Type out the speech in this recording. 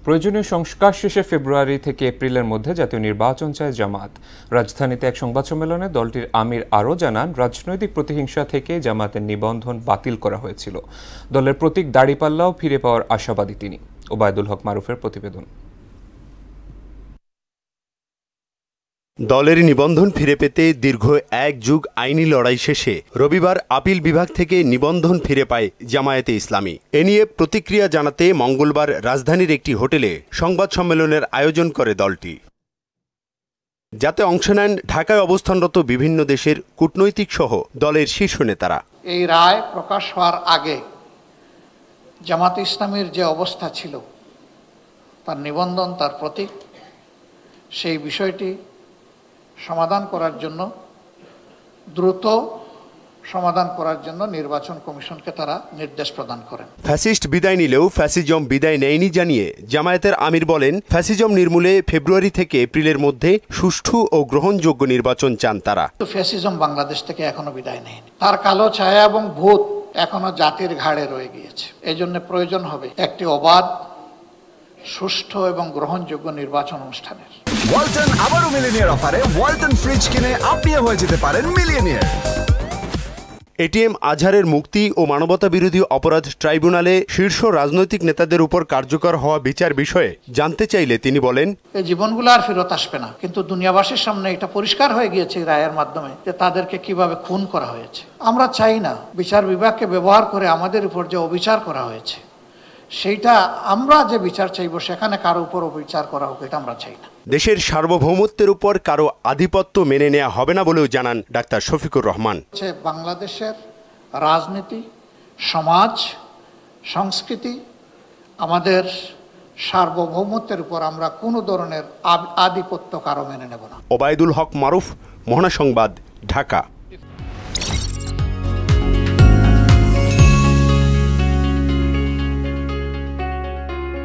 প্রয়োজনীয় সংস্কার শেষে ফেব্রুয়ারি থেকে এপ্রিলের মধ্যে জাতীয় নির্বাচন চায় জামায়াত। রাজধানীতে এক সংবাদ সম্মেলনে দলটির আমির আরও জানান, রাজনৈতিক প্রতিহিংসা থেকে জামায়াতের নিবন্ধন বাতিল করা হয়েছিল। দলের প্রতীক দাড়িপাল্লাও ফিরে পাওয়ার আশাবাদী তিনি। ওবায়দুল হক মারুফের প্রতিবেদন। দলের নিবন্ধন ফিরে পেতে দীর্ঘ এক যুগ আইনি লড়াই শেষে রবিবার আপিল বিভাগ থেকে নিবন্ধন ফিরে পায় জামায়াতে ইসলামী। এ নিয়ে প্রতিক্রিয়া জানাতে মঙ্গলবার রাজধানীর একটি হোটেলে সংবাদ সম্মেলনের আয়োজন করে দলটি। যাতে অংশ নেন ঢাকায় অবস্থানরত বিভিন্ন দেশের কূটনৈতিক সহ দলের শীর্ষ নেতারা। এই রায় প্রকাশ হওয়ার আগে জামায়াতে ইসলামীর যে অবস্থা ছিল, তার নিবন্ধন, তার প্রতীক, সেই বিষয়টি সমাধান করার জন্য, দ্রুত সমাধান করার জন্য নির্বাচন কমিশনকে তারা নির্দেশ প্রদান করেন। ফ্যাসিস্ট বিদায় নিলেও ফ্যাসিজম বিদায় নেয়নি জানিয়ে জামায়াতের আমির বলেন, ফ্যাসিজম নির্মূলে ফেব্রুয়ারি থেকে এপ্রিলের মধ্যে সুষ্ঠু ও গ্রহণযোগ্য নির্বাচন চান তারা। ফ্যাসিজম বাংলাদেশ থেকে এখনো বিদায় নেয়নি, তার কালো ছায়া এবং ভূত এখনো জাতির ঘাড়ে রয়ে গিয়েছে। এই জন্য প্রয়োজন হবে একটি অবাধ, সুষ্ঠু এবং গ্রহণযোগ্য নির্বাচন অনুষ্ঠানের। ওয়ালটন আবারও মিলিয়নিয়ার অফারে ওয়ালটন ফ্রিজ কিনে আপনিও হয়ে যেতে পারেন মিলিয়নিয়ার। এটিএম আজহারের মুক্তি ও মানবতা বিরোধী অপরাধ ট্রাইব্যুনালে শীর্ষ রাজনৈতিক নেতাদের উপর কার্যকর হওয়া বিচার বিষয়ে জানতে চাইলে তিনি বলেন, এই জীবনগুলো আর ফেরত আসবে না, কিন্তু দুনিয়াবাসীর সামনে এটা পরিষ্কার হয়ে গিয়েছে এই রায়ের মাধ্যমে যে তাদেরকে কিভাবে খুন করা হয়েছে। আমরা চাই না বিচার বিভাগকে ব্যবহার করে আমাদের উপর যে অবিচার করা হয়েছে, সেইটা আমরা যে বিচার চাইব সেখানে কারো উপর অবিচার করা হোক, এটা আমরা চাই না। দেশের সার্বভৌমত্বের উপর কারো আধিপত্য মেনে নেওয়া হবে না বলেও জানান ডাক্তার শফিকুর রহমান। বাংলাদেশের রাজনীতি, সমাজ, সংস্কৃতি, আমাদের সার্বভৌমত্বের উপর আমরা কোনো ধরনের আধিপত্য কারো মেনে নেব না। ওবায়দুল হক মারুফ, মোহনা সংবাদ, ঢাকা।